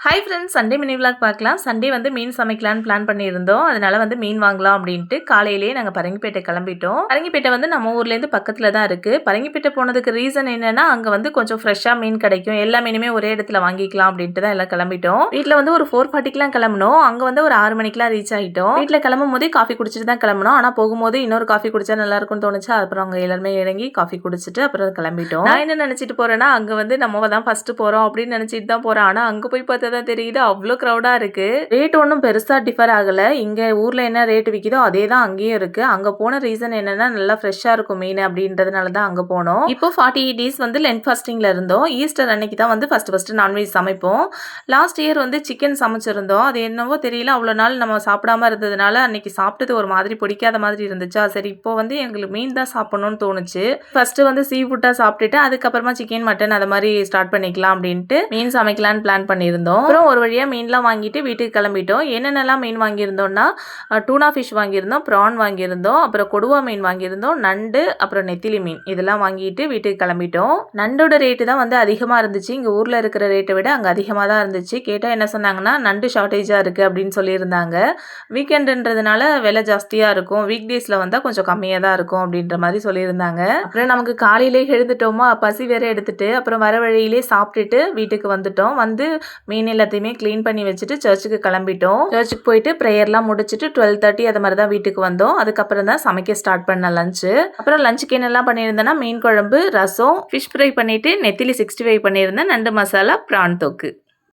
Hi friends, Sunday mini vlog பார்க்கலாம். Sunday வந்து மீன் சமைக்கலான்னு plan பண்ணியிருந்தோம். அதனால வந்து மீன் வாங்கலாம் அப்படின்ட்டு காலையிலேயே நாங்கள் பரங்கிப்பேட்டை கிளம்பிட்டோம். பரங்கிப்பேட்டை வந்து நம்ம ஊர்லேருந்து பக்கத்தில் தான் இருக்குது. பரங்கிப்பேட்டை போனதுக்கு ரீசன் என்னன்னா, அங்கே வந்து கொஞ்சம் ஃப்ரெஷ்ஷாக மீன் கிடைக்கும், எல்லா மீனுமே ஒரே இடத்துல வாங்கிக்கலாம் அப்படின்ட்டு தான் எல்லாம் கிளம்பிட்டோம். வீட்டில் வந்து ஒரு 4:40க்குலாம் கிளம்பணும். அங்கே வந்து ஒரு 6 மணிக்கெலாம் ரீச் ஆகிட்டோம். வீட்டில் கிளம்பும் போதே காஃபி குடிச்சிட்டு தான் கிளம்பணும். ஆனால் போகும்போது இன்னொரு காஃபி குடிச்சா நல்லா இருக்கும்னு தோணுச்சு. அப்புறம் அங்கே எல்லாருமே இறங்கி காஃபி குடிச்சிட்டு அப்புறம் கிளம்பிட்டோம். நான் என்ன நினச்சிட்டு போறேன்னா, அங்கே வந்து நம்ம தான் ஃபர்ஸ்ட் போகிறோம் அப்படின்னு நினச்சிட்டு தான் போகிறேன். ஆனால் அங்கே போய் பார்த்தா தான் தெரியுது அவ்வளோ க்ரௌடா இருக்கு. ரேட் ஒன்றும் பெருசா டிஃபர் ஆகல. இங்க ஊர்ல என்ன ரேட் விற்கிதோ அதே தான் அங்கேயும் இருக்கு. அங்க போன ரீசன் என்னன்னா, நல்லா ஃப்ரெஷ்ஷா இருக்கும் மீன் அப்படின்றதுனால தான் அங்க போனோம். இப்போ 48 டேஸ் வந்து லென்த் ஃபாஸ்டிங்ல இருந்தோம். ஈஸ்டர் அன்னைக்கு தான் வந்து ஃபர்ஸ்ட் நான்வெஜ் சமைப்போம். லாஸ்ட் இயர் வந்து சிக்கன் சமைச்சிருந்தோம். அது என்னவோ தெரியல, அவ்வளோ நாள் நம்ம சாப்பிடாம இருந்ததுனால அன்னைக்கு சாப்பிட்டது ஒரு மாதிரி பிடிக்காத மாதிரி இருந்துச்சா, சரி இப்போ வந்து எங்களுக்கு மீன் தான் சாப்பிடணும்னு தோணுச்சு. ஃபர்ஸ்ட் வந்து சீ ஃபுட்டா சாப்பிட்டுட்டு அதுக்கப்புறமா சிக்கன் மட்டன் அதை மாதிரி ஸ்டார்ட் பண்ணிக்கலாம் அப்படின்ட்டு மீன் சமைக்கலான்னு பிளான் பண்ணியிருந்தோம். அப்புறம் ஒரு வழியா மீன்லாம் வாங்கிட்டு வீட்டுக்கு கிளம்பிட்டோம். என்னென்னலாம் மீன் வாங்கியிருந்தோம்னா, டூனா ஃபிஷ் வாங்கியிருந்தோம், ப்ரான் வாங்கியிருந்தோம், அப்புறம் கொடுவா மீன் வாங்கியிருந்தோம், நண்டு, அப்புறம் நெத்திலி மீன் இதெல்லாம் வாங்கிட்டு வீட்டுக்கு கிளம்பிட்டோம். நண்டோட ரேட்டு தான் வந்து அதிகமாக இருந்துச்சு. இங்கே ஊரில் இருக்கிற ரேட்டை விட அங்கே அதிகமாக தான் இருந்துச்சு. கேட்டால் என்ன சொன்னாங்கன்னா, நண்டு ஷார்ட்டேஜாக இருக்குது அப்படின்னு சொல்லியிருந்தாங்க. வீக்கெண்டுன்றதுனால விலை ஜாஸ்தியாக இருக்கும், வீக் டேஸில் வந்தால் கொஞ்சம் கம்மியாக தான் இருக்கும் அப்படின்ற மாதிரி சொல்லியிருந்தாங்க. அப்புறம் நமக்கு காலையிலே எழுந்துட்டோமா, பசி வேற எடுத்துட்டு அப்புறம் வர வழியிலே சாப்பிட்டுட்டு வீட்டுக்கு வந்துட்டோம். வந்து மீன் எல்லாத்தையுமே க்ளீன் பண்ணி வச்சுட்டு சர்ச்சுக்கு கிளம்பிட்டோம். சர்ச்சுக்கு போயிட்டு ப்ரேயர்லாம் முடிச்சுட்டு 12:30 அது மாதிரி தான் வீட்டுக்கு வந்தோம். அதுக்கப்புறம் தான் சமைக்க ஸ்டார்ட் பண்ண லஞ்சு. அப்புறம் லஞ்சுக்கு என்னெல்லாம் பண்ணியிருந்தேன்னா, மீன் குழம்பு, ரசம், ஃபிஷ் ஃப்ரை பண்ணிட்டு நெத்திலி 65 பண்ணியிருந்தேன், நண்டு மசாலா, ப்ரான் தொக்கு.